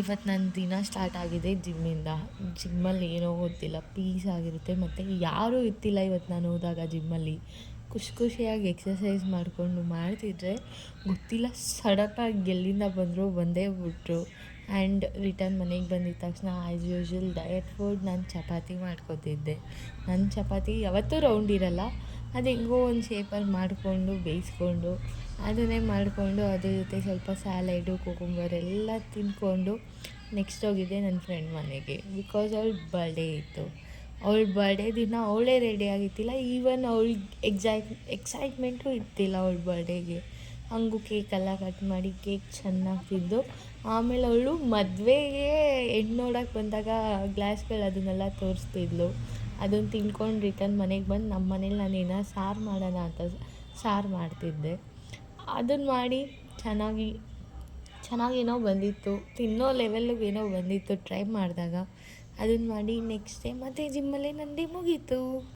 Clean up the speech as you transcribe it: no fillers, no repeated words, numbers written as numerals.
ಇವತ್ತು ನನ್ನ ದಿನ ಸ್ಟಾರ್ಟ್ ಆಗಿದೆ ಜಿಮ್ಮಿಂದ. ಜಿಮ್ಮಲ್ಲಿ ಏನೋ ಗೊತ್ತಿಲ್ಲ ಪೀಸ್ ಆಗಿರುತ್ತೆ ಮತ್ತು ಯಾರೂ ಇರ್ತಿಲ್ಲ ಇವತ್ತು ನಾನು ಹೋದಾಗ ಜಿಮ್ಮಲ್ಲಿ. ಖುಷಿಯಾಗಿ ಎಕ್ಸಸೈಸ್ ಮಾಡಿಕೊಂಡು ಮಾಡ್ತಿದ್ದರೆ ಗೊತ್ತಿಲ್ಲ ಸಡನ್ನಾಗಿ ಎಲ್ಲಿಂದ ಬಂದರೂ ಬಂದೇ ಬಿಟ್ರು. ಆ್ಯಂಡ್ ರಿಟರ್ನ್ ಮನೆಗೆ ಬಂದಿದ್ದ ತಕ್ಷಣ ಆ್ಯಸ್ ಯೂಶ್ವಲ್ ಡಯಟ್ ಫುಡ್ ನಾನು ಚಪಾತಿ ಮಾಡ್ಕೊತಿದ್ದೆ. ನನ್ನ ಚಪಾತಿ ಯಾವತ್ತೂ ರೌಂಡ್ ಇರಲ್ಲ, ಅದು ಹೆಂಗೋ ಒಂದು ಶೇಪಲ್ಲಿ ಮಾಡಿಕೊಂಡು ಬೇಯಿಸ್ಕೊಂಡು ಅದನ್ನೇ ಮಾಡಿಕೊಂಡು ಅದ್ರ ಜೊತೆ ಸ್ವಲ್ಪ ಸ್ಯಾಲೆಡು ಕುಕುಂಬರ್ ಎಲ್ಲ ತಿಂದ್ಕೊಂಡು ನೆಕ್ಸ್ಟ್ ಹೋಗಿದ್ದೆ ನನ್ನ ಫ್ರೆಂಡ್ ಮನೆಗೆ. ಬಿಕಾಸ್ ಅವಳ ಬರ್ಡೇ ಇತ್ತು. ಅವಳ ಬರ್ಡೇ ದಿನ ಅವಳೇ ರೆಡಿ ಆಗಿತ್ತಿಲ್ಲ, ಈವನ್ ಅವಳಿಗೆ ಎಕ್ಸೈಟ್ಮೆಂಟು ಇರ್ತಿಲ್ಲ ಅವಳ ಬರ್ಡೇಗೆ. ಹಂಗೂ ಕೇಕೆಲ್ಲ ಕಟ್ ಮಾಡಿ ಕೇಕ್ ಚೆನ್ನಾಗಿ ತಿಂದು ಆಮೇಲೆ ಅವಳು ಮದುವೆಗೆ ಹೆಣ್ಣು ನೋಡೋಕೆ ಬಂದಾಗ ಗ್ಲಾಸ್ಗಳು ಅದನ್ನೆಲ್ಲ ತೋರಿಸ್ತಿದ್ಲು. ಅದನ್ನು ತಿನ್ಕೊಂಡು ರಿಟರ್ನ್ ಮನೆಗೆ ಬಂದು ನಮ್ಮ ಮನೇಲಿ ನಾನೇನೋ ಸಾರು ಮಾಡೋಣ ಅಂತ ಸಾರು ಮಾಡ್ತಿದ್ದೆ. ಅದನ್ನು ಮಾಡಿ ಚೆನ್ನಾಗೇನೋ ಬಂದಿತ್ತು, ತಿನ್ನೋ ಲೆವೆಲ್ಗೆ ಬಂದಿತ್ತು ಟ್ರೈ ಮಾಡಿದಾಗ. ಅದನ್ನು ಮಾಡಿ ನೆಕ್ಸ್ಟ್ ಡೇ ಮತ್ತೆ ಜಿಮ್ಮಲ್ಲೇ ನನ್ನ ಡೇ ಮುಗೀತು.